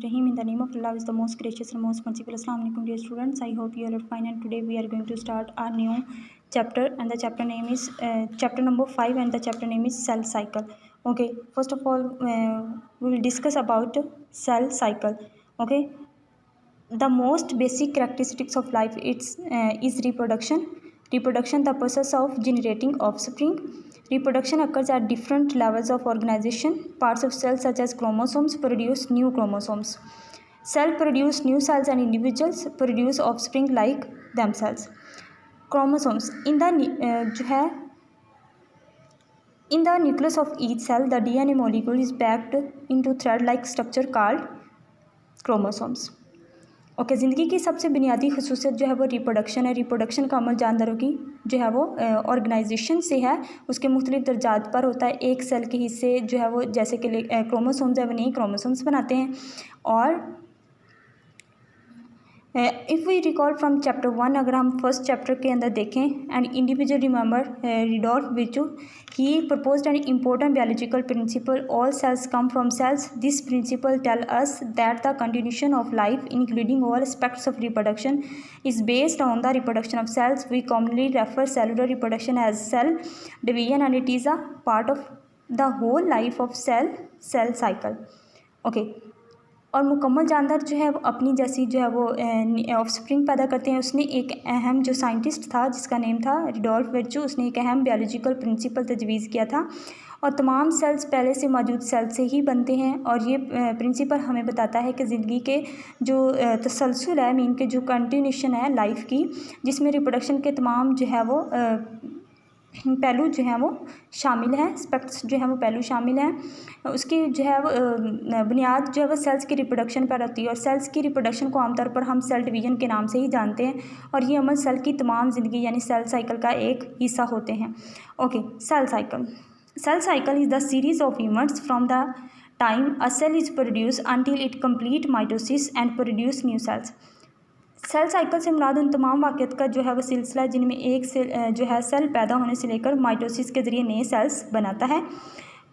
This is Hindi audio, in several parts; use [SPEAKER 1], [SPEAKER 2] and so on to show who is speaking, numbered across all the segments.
[SPEAKER 1] Rahim. In the name of Allah is the most gracious and most merciful. Assalamu alaikum dear students. I hope you all are fine, and today we are going to start our new chapter, and the chapter name is chapter number 5, and the chapter name is cell cycle. Okay, first of all we will discuss about cell cycle. Okay, the most basic characteristics of life is reproduction. Reproduction, the process of generating offspring. Reproduction occurs at different levels of organization. Parts of cells such as chromosomes produce new chromosomes. Cell produce new cells, and individuals produce offspring like themselves. Chromosomes in the in the nucleus of each cell, the DNA molecule is packed into thread-like structure called chromosomes. Okay, ज़िंदगी की सबसे बुनियादी खसूसियत जो है वो रिप्रोडक्शन है। रिप्रोडक्शन का अमल जानदारों की जो है वो ऑर्गेनाइजेशन से है, उसके मुख्तलिफ दर्जात पर होता है। एक सेल के हिस्से जो है वो जैसे कि क्रोमोसोम्स है वो नई क्रोमोसोम्स बनाते हैं। और if we recall from chapter 1, अगर हम फर्स्ट चैप्टर के अंदर देखें, and individual remember Rudolf Virchow, he proposed an important biological principle, all cells come from cells. This principle tell us that the continuation of life including all aspects of reproduction is based on the reproduction of cells. We commonly refer cellular reproduction as cell division, and it is a part of the whole life of cell cycle. Okay, और मुकम्मल जानदार जो है वो अपनी जैसी जो है वो ऑफस्प्रिंग पैदा करते हैं. उसने एक अहम जो साइंटिस्ट था जिसका नेम था रिडोल्फ विर्चू, उसने एक अहम बायोलॉजिकल प्रिंसिपल तजवीज़ किया था, और तमाम सेल्स पहले से मौजूद सेल से ही बनते हैं. और ये प्रिंसिपल हमें बताता है कि ज़िंदगी के जो तसलसल है, मीन के जो कंटिन्यूशन है लाइफ की, जिसमें रिप्रोडक्शन के तमाम जो है वो पहलू जो है वो शामिल हैं, एस्पेक्ट्स जो है वो पहलू शामिल हैं. उसकी जो है वो बुनियाद जो है वो सेल्स की रिप्रोडक्शन पर होती है, और सेल्स की रिप्रोडक्शन को आमतौर पर हम सेल डिवीजन के नाम से ही जानते हैं, और ये अमल सेल की तमाम ज़िंदगी यानी सेल साइकिल का एक हिस्सा होते हैं. Okay, cell cycle. Cell cycle is the series of events from the time a cell is produce until it complete mitosis and produce new cells. Cell cycle से मुराद उन तमाम वाक़यात का जो है वो सिलसिला जिनमें एक सेल जो है सेल पैदा होने से लेकर माइटोसिस के ज़रिए नए सेल्स बनाता है.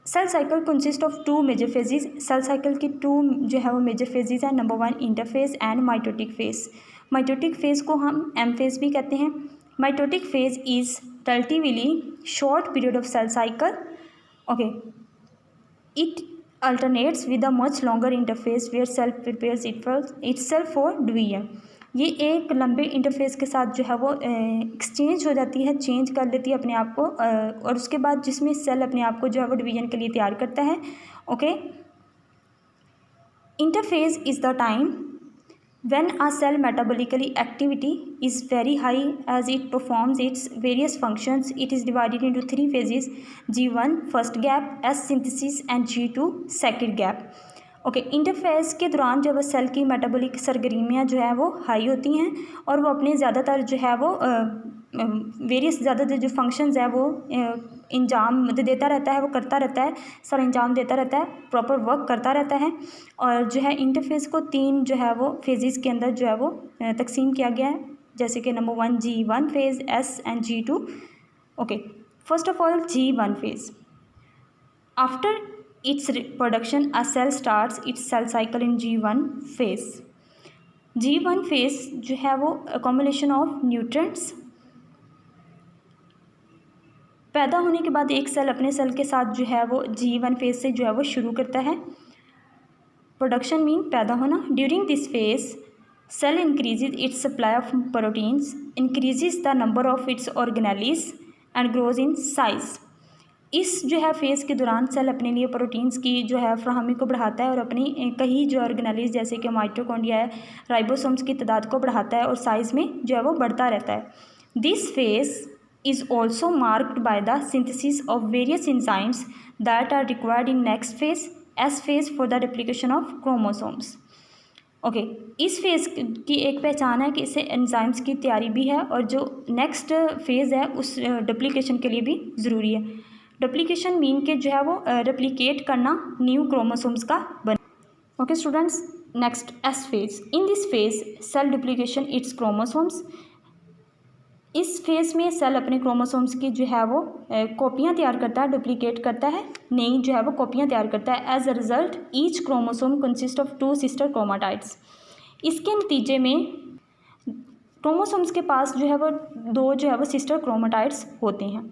[SPEAKER 1] Cell cycle consist of 2 major phases. Cell cycle की 2 जो है वो मेजर फेजेस हैं. Number 1 interphase and mitotic phase. Mitotic phase को हम एम फेज भी कहते हैं. Mitotic phase is relatively short period of cell cycle. Okay, it alternates with a much longer interphase where cell prepares itself for division. ये एक लंबे इंटरफेस के साथ जो है वो एक्सचेंज हो जाती है, चेंज कर लेती है अपने आप को, और उसके बाद जिसमें सेल अपने आप को जो है वो डिवीजन के लिए तैयार करता है. Okay, interphase is the time when a cell metabolically activity is very high as it performs its various functions. It is divided into 3 phases: G1 first gap, S synthesis, and G2 second gap. Okay, interface के दौरान जब सेल की मेटाबॉलिक सरगर्मियाँ जो है वो हाई होती हैं, और वो अपने ज़्यादातर जो है वो वेरियस ज़्यादातर जो फंक्शंस है वो इंजाम देता रहता है, वो करता रहता है, सर इंजाम देता रहता है, प्रॉपर वर्क करता रहता है. और जो है इंटरफेस को 3 जो है वो फेजेस के अंदर जो है वो तकसीम किया गया है, जैसे कि number 1 G1 phase, S and G2. Okay, first of all G1 phase. After its reproduction, a cell starts its cell cycle in G1 phase. G1 phase जो है वो accumulation of nutrients. पैदा होने के बाद एक सेल अपने सेल के साथ जो है वो G1 फेज से जो है वो शुरू करता है. प्रोडक्शन मीन पैदा होना. During this phase cell increases its supply of proteins, increases the number of its organelles and grows in size. इस जो है फेज़ के दौरान सेल अपने लिए प्रोटीन्स की जो है फ्राहमी को बढ़ाता है, और अपनी कई जो ऑर्गेनेलीज जैसे कि माइटोकॉन्ड्रिया है, राइबोसोम्स की तादाद को बढ़ाता है, और साइज़ में जो है वो बढ़ता रहता है. This phase is also marked by the synthesis of various enzymes that are required in next phase, S phase, for the replication of chromosomes. Okay, इस फेज़ की एक पहचान है कि इससे एंजाइम्स की तैयारी भी है, और जो नेक्स्ट फेज़ है उस डुप्लीकेशन के लिए भी ज़रूरी है. डुप्लीकेशन मीन के जो है वो रेप्लिकेट करना न्यू क्रोमोसोम्स का बन. Okay students, next S phase. In this phase cell duplication its chromosomes. इस फेज़ में सेल अपने क्रोमोसोम्स की जो है वो कॉपियाँ तैयार करता है, डुप्लीकेट करता है, नई जो है वो कॉपियाँ तैयार करता है। As a result each chromosome consist of 2 sister chromatids. इसके नतीजे में क्रोमोसोम्स के पास जो है वो 2 जो है वो सिस्टर क्रोमाटाइड्स होते हैं।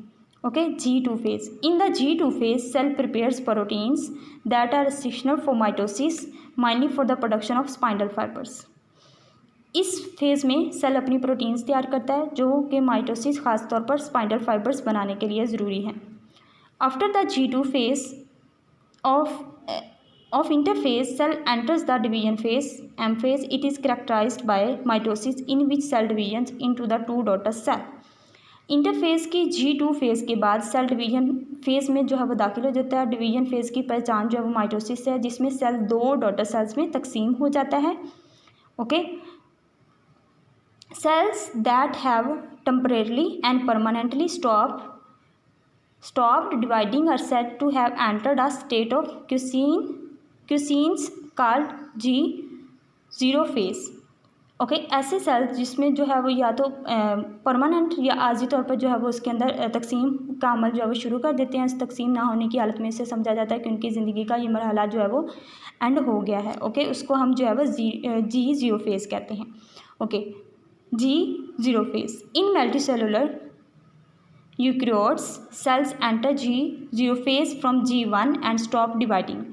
[SPEAKER 1] Okay, G2 phase. In the G2 phase, cell prepares proteins that are essential for mitosis, mainly for the production of spindle fibers. इस फेज़ में सेल अपनी प्रोटीन्स तैयार करता है जो कि माइटोसिस खास तौर पर स्पाइंडल फाइबर्स बनाने के लिए ज़रूरी है। After the G2 phase of interphase, cell enters the division phase, M phase. It is characterized by mitosis in which cell divisions into the 2 daughter cell. Interphase की G2 फेज़ के बाद सेल डिवीजन फेज़ में जो है वो दाखिल हो जाता है। डिवीजन फेज़ की पहचान जो है वो माइटोसिस है, जिसमें सेल 2 डॉटर सेल्स में तकसीम हो जाता है। Okay, cells that have temporarily and permanently stopped dividing are said to have entered a state of quiescence called G0 phase. Okay, ऐसे सेल्स जिसमें जो है वो या तो परमानेंट या आर्जी तौर पर जो है वो उसके अंदर तकसीम का अमल जो है वो शुरू कर देते हैं। इस तकसीम ना होने की हालत में इसे समझा जाता है कि उनकी ज़िंदगी का ये मरहला जो है वो एंड हो गया है। ओके, उसको हम जो है वो G0 फेज़ कहते हैं। Okay, G0 phase in multicellular eukaryotes cells enter G0 phase from G1 and stop dividing.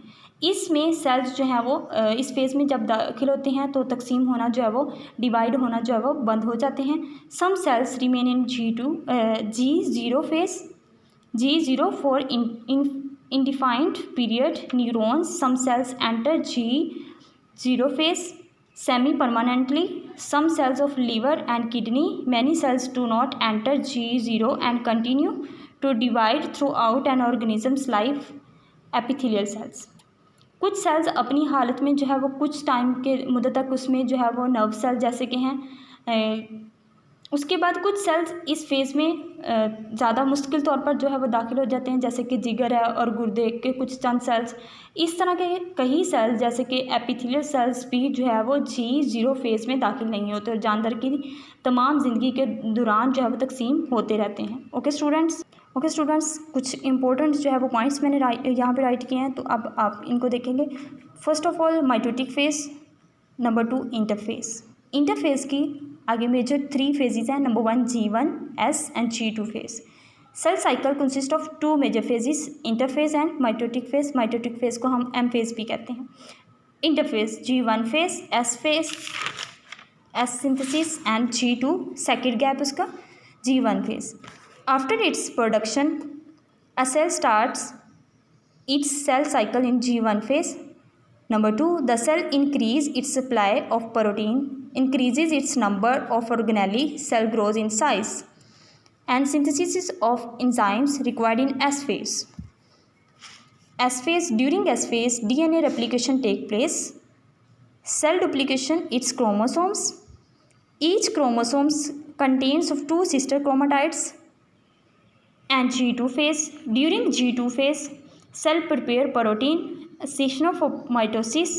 [SPEAKER 1] इसमें सेल्स जो हैं वो इस फेज़ में जब दाखिल होते हैं तो तकसीम होना जो है वो डिवाइड होना जो है वो बंद हो जाते हैं। Some cells remain in G0 phase G0 for indefined period. Neurons, some cells enter G0 phase semi-permanently. Some cells of liver and kidney. Many cells do not enter G0 and continue to divide throughout an organism's life. Epithelial cells. कुछ सेल्स अपनी हालत में जो है वो कुछ टाइम के मुद्दत तक उसमें जो है वो नर्व सेल जैसे कि हैं। उसके बाद कुछ सेल्स इस फेज़ में ज़्यादा मुश्किल तौर पर जो है वो दाखिल हो जाते हैं, जैसे कि जिगर है और गुर्दे के कुछ चंद सेल्स। इस तरह के कई सेल्स जैसे कि एपिथेलियल सेल्स भी जो है वो G0 फेज़ में दाखिल नहीं होते और जानवर की तमाम ज़िंदगी के दौरान जो है वो तकसीम होते रहते हैं। ओके स्टूडेंट्स, कुछ इंपॉर्टेंट जो है वो पॉइंट्स मैंने यहाँ पे राइट किए हैं, तो अब आप इनको देखेंगे। First of all mitotic phase, number 2 interphase की आगे मेजर 3 फेजेस हैं। Number 1 G1, S and G2 phase. Cell cycle consist of 2 major phases, interphase and mitotic phase. Mitotic phase को हम M फेज भी कहते हैं। Interphase G1 phase, S phase, S synthesis and G2 second gap उसका G1 phase. After its production a cell starts its cell cycle in G1 phase. Number 2, the cell increase its supply of protein, increases its number of organelle, cell grows in size, and synthesis of enzymes required in S phase. During S phase, DNA replication take place. Cell duplication its chromosomes. Each chromosome contains of 2 sister chromatids. And G2 phase. During G2 phase, cell prepare protein essential for mitosis,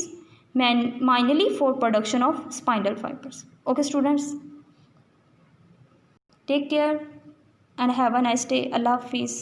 [SPEAKER 1] mainly for production of spindle fibers. Okay students, take care and have a nice day. Allah Hafiz.